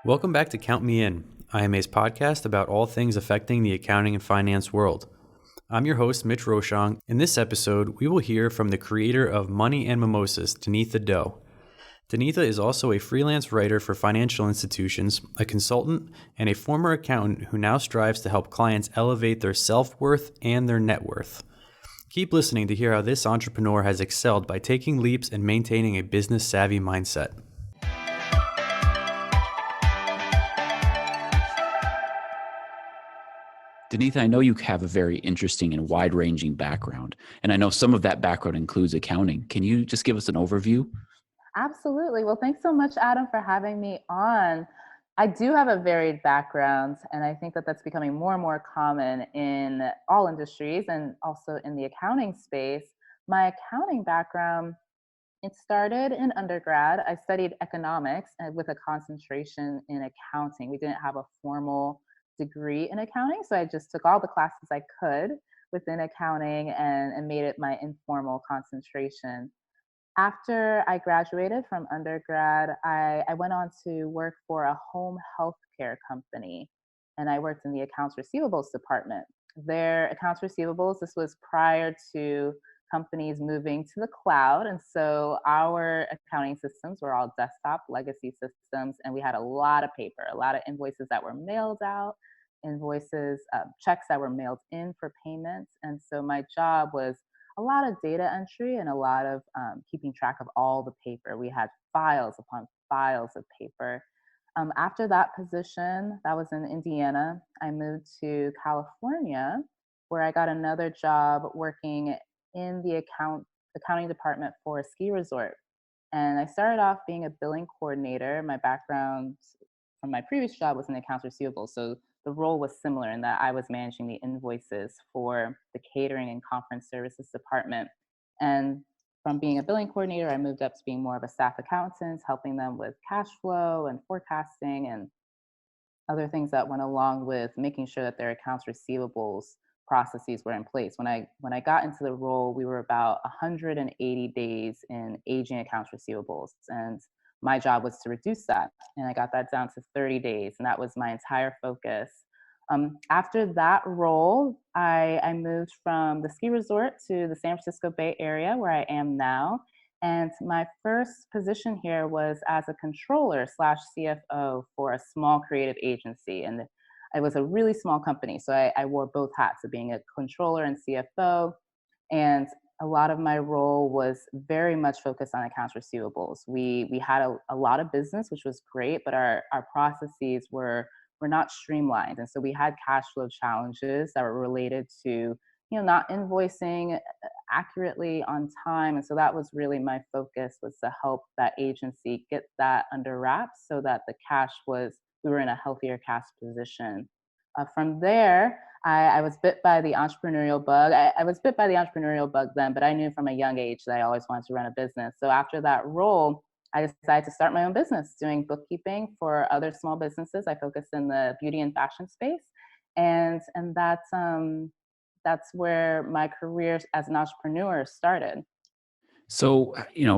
Welcome back to Count Me In, IMA's podcast about all things affecting the accounting and finance world. I'm your host, Mitch Rochong. In this episode, we will hear from the creator of Money and Mimosas, Danetha. Danetha is also a freelance writer for financial institutions, a consultant, and a former accountant who now strives to help clients elevate their self-worth and their net worth. Keep listening to hear how this entrepreneur has excelled by taking leaps and maintaining a business-savvy mindset. Danetha, I know you have a very interesting and wide-ranging background, and I know some of that background includes accounting. Can you just give us an overview? Absolutely. Well, thanks so much, Adam, for having me on. I do have a varied background, and I think that that's becoming more and more common in all industries and also in the accounting space. My accounting background, it started in undergrad. I studied economics and with a concentration in accounting. We didn't have a formal degree in accounting, so I just took all the classes I could within accounting and made it my informal concentration. After I graduated from undergrad, I went on to work for a home health care company, and I worked in the accounts receivables department. Their accounts receivables, this was prior to companies moving to the cloud. And so our accounting systems were all desktop legacy systems, and we had a lot of paper, a lot of invoices that were mailed out, checks that were mailed in for payments. And so my job was a lot of data entry and a lot of keeping track of all the paper. We had files upon files of paper. After that position, that was in Indiana, I moved to California, where I got another job working in the accounting department for a ski resort. And I started off being a billing coordinator. My background from my previous job was in accounts receivable. So the role was similar in that I was managing the invoices for the catering and conference services department. And from being a billing coordinator, I moved up to being more of a staff accountant, helping them with cash flow and forecasting and other things that went along with making sure that their accounts receivables processes were in place. When I got into the role, we were about 180 days in aging accounts receivables, and my job was to reduce that, and I got that down to 30 days, and that was my entire focus. After that role, I moved from the ski resort to the San Francisco Bay Area, where I am now. And my first position here was as a controller slash CFO for a small creative agency. And it was a really small company. So I wore both hats of being a controller and CFO. And a lot of my role was very much focused on accounts receivables. We had a lot of business, which was great, but our processes were not streamlined. And so we had cash flow challenges that were related to not invoicing accurately on time. And so that was really my focus, was to help that agency get that under wraps so that we were in a healthier cash position. From there, I was bit by the entrepreneurial bug. I was bit by the entrepreneurial bug then, but I knew from a young age that I always wanted to run a business. So after that role, I decided to start my own business doing bookkeeping for other small businesses. I focused in the beauty and fashion space. And that's where my career as an entrepreneur started. So,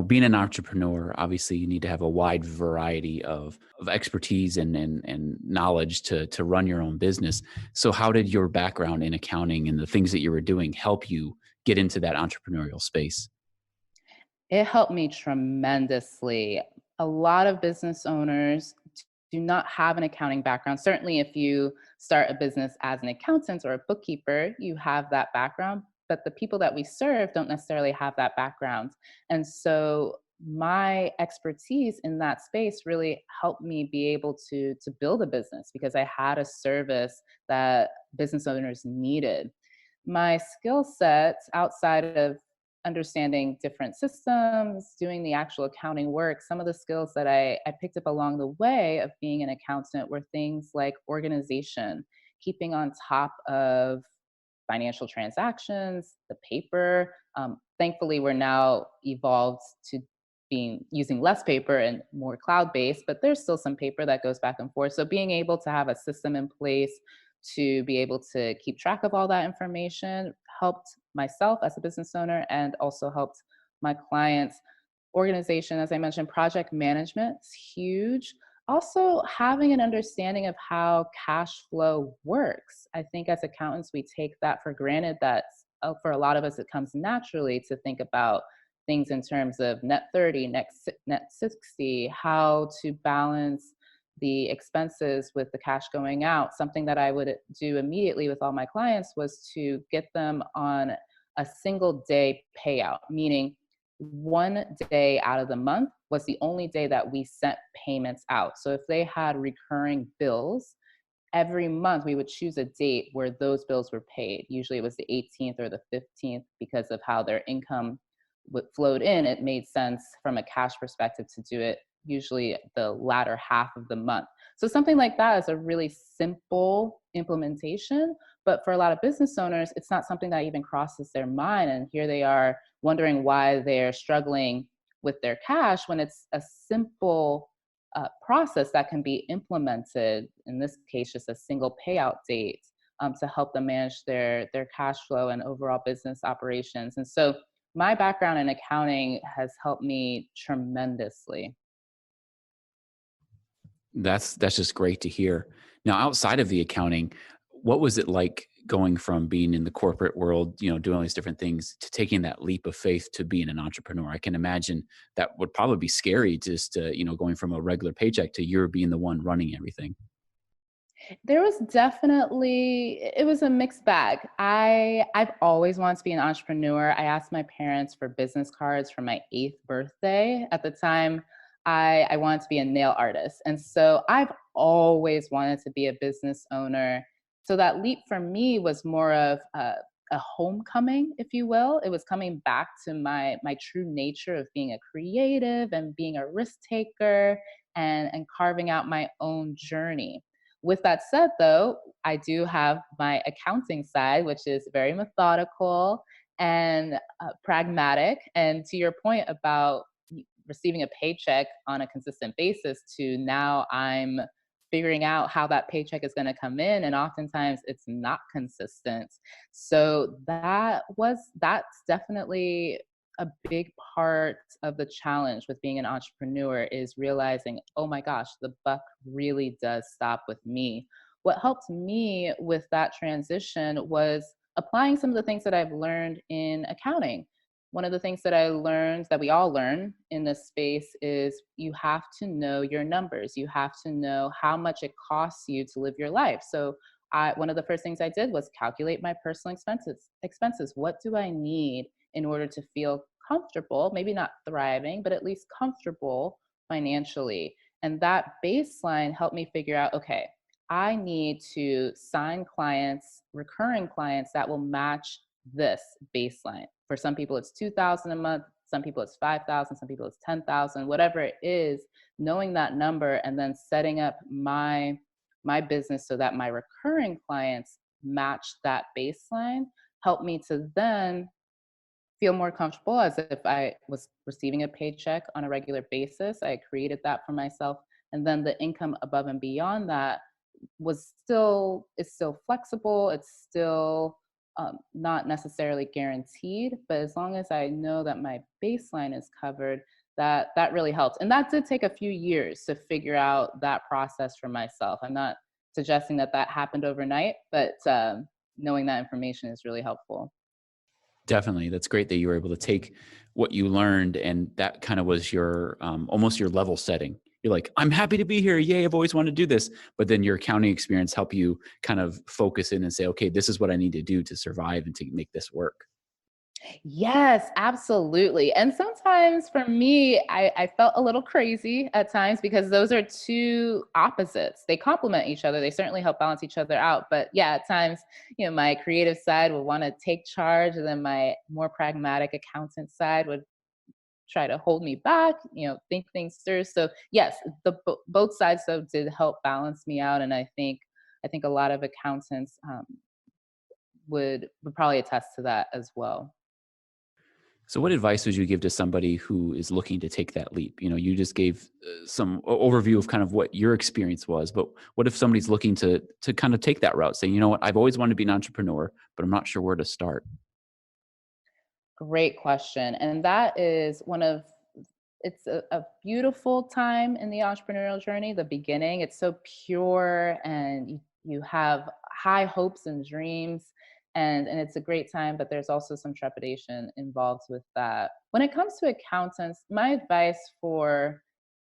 being an entrepreneur, obviously you need to have a wide variety of expertise and knowledge to run your own business. So how did your background in accounting and the things that you were doing help you get into that entrepreneurial space? It helped me tremendously. A lot of business owners do not have an accounting background. Certainly, if you start a business as an accountant or a bookkeeper, you have that background. But the people that we serve don't necessarily have that background. And so my expertise in that space really helped me be able to build a business because I had a service that business owners needed. My skill sets outside of understanding different systems, doing the actual accounting work, some of the skills that I picked up along the way of being an accountant were things like organization, keeping on top of financial transactions, the paper. Thankfully, we're now evolved to using less paper and more cloud-based, but there's still some paper that goes back and forth. So being able to have a system in place to be able to keep track of all that information helped myself as a business owner and also helped my clients. Organization, as I mentioned, project management is huge. Also, having an understanding of how cash flow works. I think as accountants, we take that for granted that for a lot of us, it comes naturally to think about things in terms of net 30, net 60, how to balance the expenses with the cash going out. Something that I would do immediately with all my clients was to get them on a single day payout, meaning one day out of the month was the only day that we sent payments out. So if they had recurring bills, every month we would choose a date where those bills were paid. Usually it was the 18th or the 15th because of how their income flowed in. It made sense from a cash perspective to do it usually the latter half of the month. So something like that is a really simple implementation, but for a lot of business owners, it's not something that even crosses their mind. And here they are wondering why they're struggling with their cash when it's a simple process that can be implemented, in this case, just a single payout date to help them manage their cash flow and overall business operations. And so my background in accounting has helped me tremendously. That's just great to hear. Now, outside of the accounting, what was it like going from being in the corporate world, doing all these different things, to taking that leap of faith to being an entrepreneur? I can imagine that would probably be scary, just going from a regular paycheck to you're being the one running everything. There was definitely it was a mixed bag. I've always wanted to be an entrepreneur. I asked my parents for business cards for my 8th birthday. At the time, I wanted to be a nail artist. And so I've always wanted to be a business owner. So that leap for me was more of a homecoming, if you will. It was coming back to my true nature of being a creative and being a risk taker and carving out my own journey. With that said, though, I do have my accounting side, which is very methodical and pragmatic. And to your point about receiving a paycheck on a consistent basis, to now I'm figuring out how that paycheck is going to come in, and oftentimes it's not consistent. So that's definitely a big part of the challenge with being an entrepreneur, is realizing, oh my gosh, the buck really does stop with me. What helped me with that transition was applying some of the things that I've learned in accounting. One of the things that I learned, that we all learn in this space, is you have to know your numbers. You have to know how much it costs you to live your life. So one of the first things I did was calculate my personal expenses. What do I need in order to feel comfortable, maybe not thriving, but at least comfortable financially? And that baseline helped me figure out, okay, I need to sign clients, recurring clients that will match this baseline. For some people, it's 2,000 a month. Some people it's 5,000. Some people it's 10,000. Whatever it is, knowing that number and then setting up my business so that my recurring clients match that baseline helped me to then feel more comfortable as if I was receiving a paycheck on a regular basis. I created that for myself. And then the income above and beyond that it's still flexible. It's still not necessarily guaranteed, but as long as I know that my baseline is covered, that really helps. And that did take a few years to figure out that process for myself. I'm not suggesting that happened overnight, but knowing that information is really helpful. Definitely. That's great that you were able to take what you learned, and that kind of was your almost your level setting. You're like, I'm happy to be here. Yay, I've always wanted to do this. But then your accounting experience help you kind of focus in and say, okay, this is what I need to do to survive and to make this work. Yes, absolutely. And sometimes for me, I felt a little crazy at times because those are two opposites. They complement each other. They certainly help balance each other out. But yeah, at times, my creative side would want to take charge, and then my more pragmatic accountant side would try to hold me back, think things through. So yes, both sides though did help balance me out. And I think a lot of accountants would probably attest to that as well. So, what advice would you give to somebody who is looking to take that leap? You just gave some overview of kind of what your experience was, but what if somebody's looking to kind of take that route, saying, you know what, I've always wanted to be an entrepreneur, but I'm not sure where to start. Great question. And that is it's a beautiful time in the entrepreneurial journey, the beginning. It's so pure, and you have high hopes and dreams, and it's a great time, but there's also some trepidation involved with that. When it comes to accountants, my advice for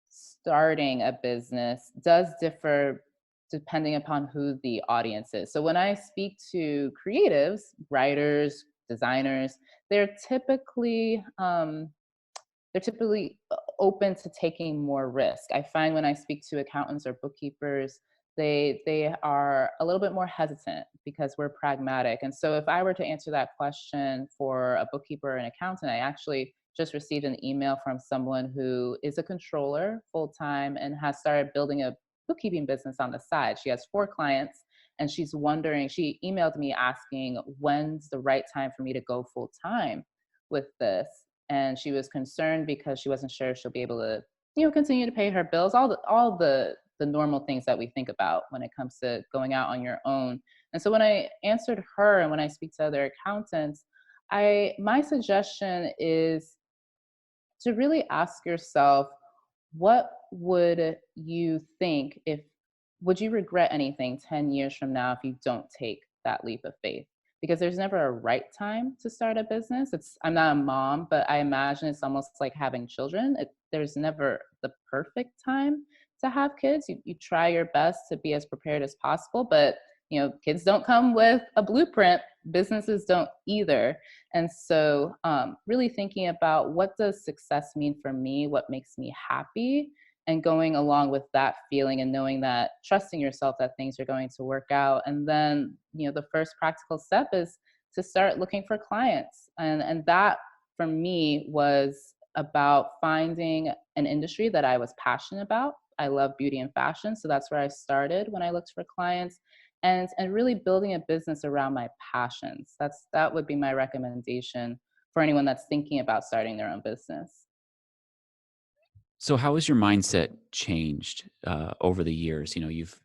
starting a business does differ depending upon who the audience is. So when I speak to creatives, writers, designers, they're typically open to taking more risk. I find when I speak to accountants or bookkeepers, they are a little bit more hesitant because we're pragmatic. And so if I were to answer that question for a bookkeeper or an accountant, I actually just received an email from someone who is a controller full time and has started building a bookkeeping business on the side. She has 4 clients, and she's wondering, she emailed me asking when's the right time for me to go full time with this. And she was concerned because she wasn't sure if she'll be able to, continue to pay her bills, all the normal things that we think about when it comes to going out on your own. And so when I answered her and when I speak to other accountants, I my suggestion is to really ask yourself, what would you think if would you regret anything 10 years from now if you don't take that leap of faith? Because there's never a right time to start a business. I'm not a mom, but I imagine it's almost like having children. There's never the perfect time to have kids. You try your best to be as prepared as possible, but kids don't come with a blueprint. Businesses don't either. And so, really thinking about, what does success mean for me? What makes me happy? And going along with that feeling and knowing that, trusting yourself that things are going to work out. And then, the first practical step is to start looking for clients. And that for me was about finding an industry that I was passionate about. I love beauty and fashion. So that's where I started when I looked for clients, and really building a business around my passions. That would be my recommendation for anyone that's thinking about starting their own business. So how has your mindset changed over the years?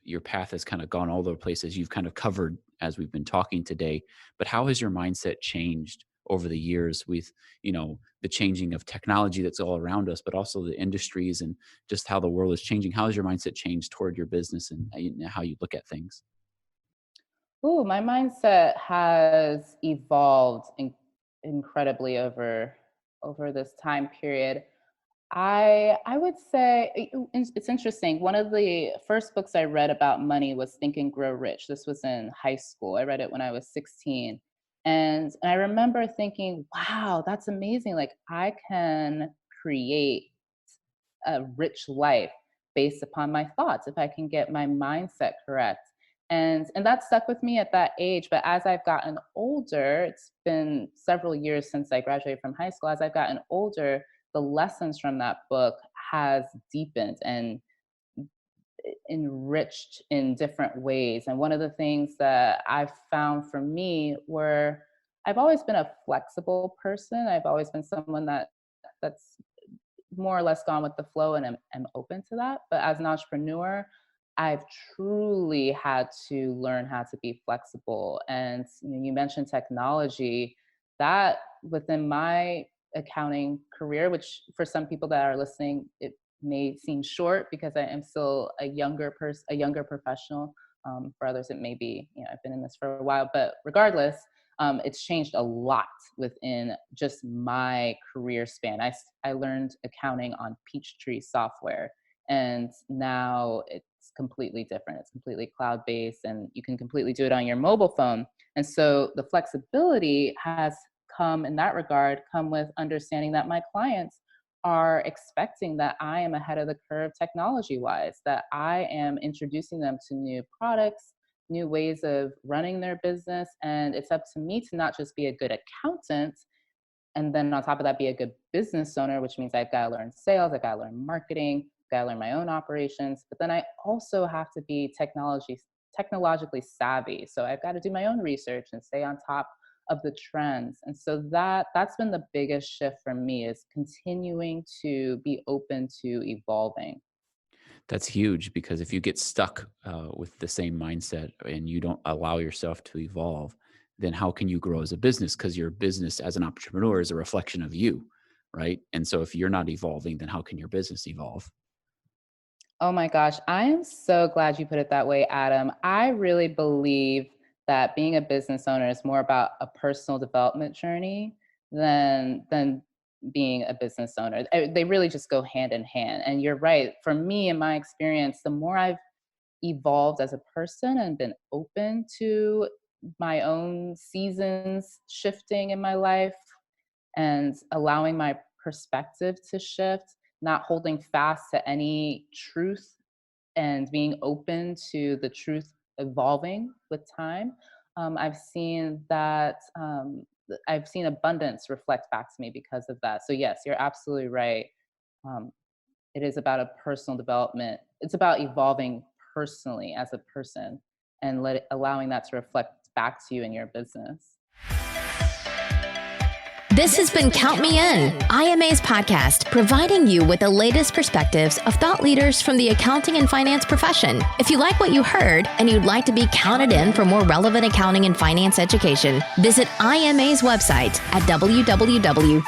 Your path has kind of gone all over the places you've kind of covered as we've been talking today. But how has your mindset changed over the years with the changing of technology that's all around us, but also the industries and just how the world is changing? How has your mindset changed toward your business and how you look at things? Ooh, my mindset has evolved incredibly over this time period. I would say it's interesting. One of the first books I read about money was Think and Grow Rich. This was in high school. I read it when I was 16. And I remember thinking, wow, that's amazing. Like, I can create a rich life based upon my thoughts if I can get my mindset correct. And that stuck with me at that age. But as I've gotten older, it's been several years since I graduated from high school. As I've gotten older, the lessons from that book has deepened and enriched in different ways. And one of the things that I've found for me were, I've always been a flexible person. I've always been someone that's more or less gone with the flow, and am open to that. But as an entrepreneur, I've truly had to learn how to be flexible. And you mentioned technology, that within my accounting career, which for some people that are listening, it may seem short because I am still a younger person, a younger professional. For others, it may be, I've been in this for a while, but regardless, it's changed a lot within just my career span. I learned accounting on Peachtree software, and now it's completely different. It's completely cloud based, and you can completely do it on your mobile phone. And so the flexibility has come in that regard, come with understanding that my clients are expecting that I am ahead of the curve technology wise, that I am introducing them to new products, new ways of running their business. And it's up to me to not just be a good accountant, and then on top of that, be a good business owner, which means I've got to learn sales, I've got to learn marketing, I've got to learn my own operations. But then I also have to be technologically savvy. So I've got to do my own research and stay on top of the trends. And so that's been the biggest shift for me, is continuing to be open to evolving. That's huge because if you get stuck with the same mindset and you don't allow yourself to evolve, then how can you grow as a business? Because your business as an entrepreneur is a reflection of you. right? And so if you're not evolving, then how can your business evolve? Oh my gosh, I am so glad you put it that way, Adam. I really believe that being a business owner is more about a personal development journey than being a business owner. They really just go hand in hand. And you're right. For me, in my experience, the more I've evolved as a person and been open to my own seasons shifting in my life and allowing my perspective to shift, not holding fast to any truth and being open to the truth evolving with time. I've seen that I've seen abundance reflect back to me because of that. So yes, you're absolutely right. Um, it is about a personal development. It's about evolving personally as a person and allowing that to reflect back to you in your business. This has been Count Me In, IMA's podcast, providing you with the latest perspectives of thought leaders from the accounting and finance profession. If you like what you heard and you'd like to be counted in for more relevant accounting and finance education, visit IMA's website at www.imanet.org.